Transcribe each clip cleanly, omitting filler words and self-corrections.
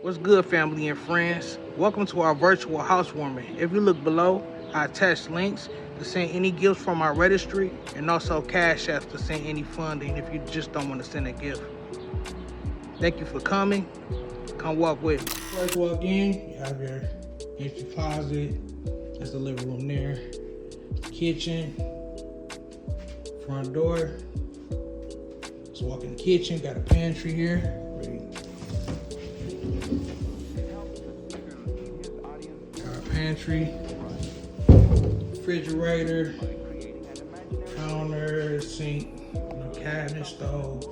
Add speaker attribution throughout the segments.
Speaker 1: What's good, family and friends? Welcome to our virtual housewarming. If you look below, I attached links to send any gifts from our registry and also cash apps to send any funding if you just don't want to send a gift. Thank you for coming. Come walk with me. First walk in, you have your empty closet. That's the living room there. Kitchen, front door. Let's walk in the kitchen. Got a pantry here. Pantry, refrigerator, counter, sink, cabinet, stove.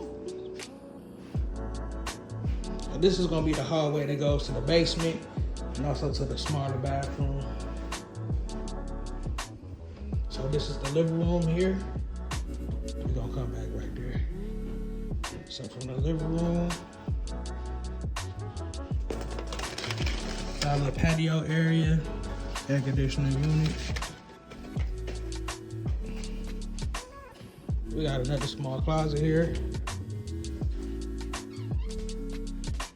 Speaker 1: So this is gonna be the hallway that goes to the basement and also to the smaller bathroom. So this is the living room here. We're gonna come back right there. So from the living room, got a little patio area, air conditioning unit. We got another small closet here.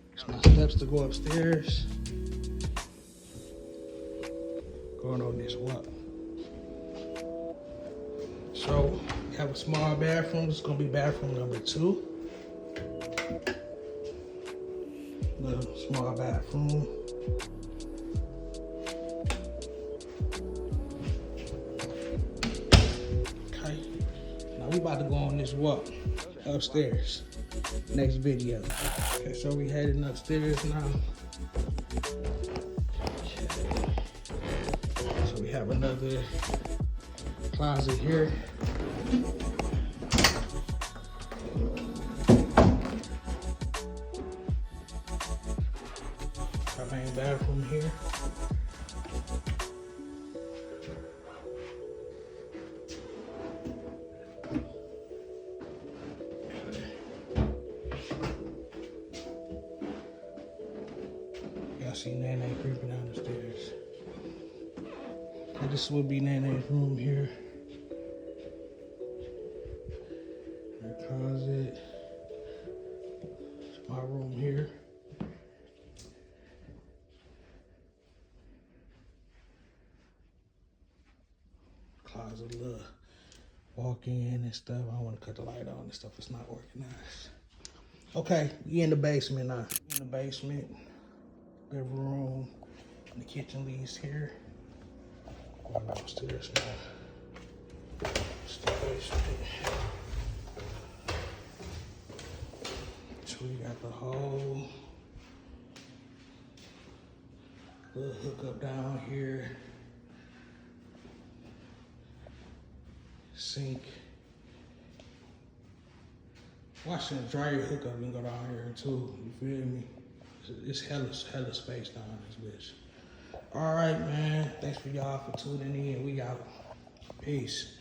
Speaker 1: There's my steps to go upstairs. Going on this walk. So we have a small bathroom. This is gonna be bathroom number 2. Little small bathroom. We about to go on this walk upstairs. Next video. Okay, so we heading upstairs now. Okay. So we have another closet here. Our main bathroom here. Y'all see Nene creeping down the stairs. And this would be Nene's room here. Her closet. My room here. Closet, little walk in and stuff. I don't want to cut the light on and stuff. It's not organized. Okay, we in the basement now. In the basement. Living room, and the kitchen leads here. Going upstairs now. It's the basement. So we got the whole little hookup down here. Sink. Washing and dryer hookup can go down here too. You feel me? It's hella space down this bitch. All right, man. Thanks for y'all for tuning in. We out. Peace.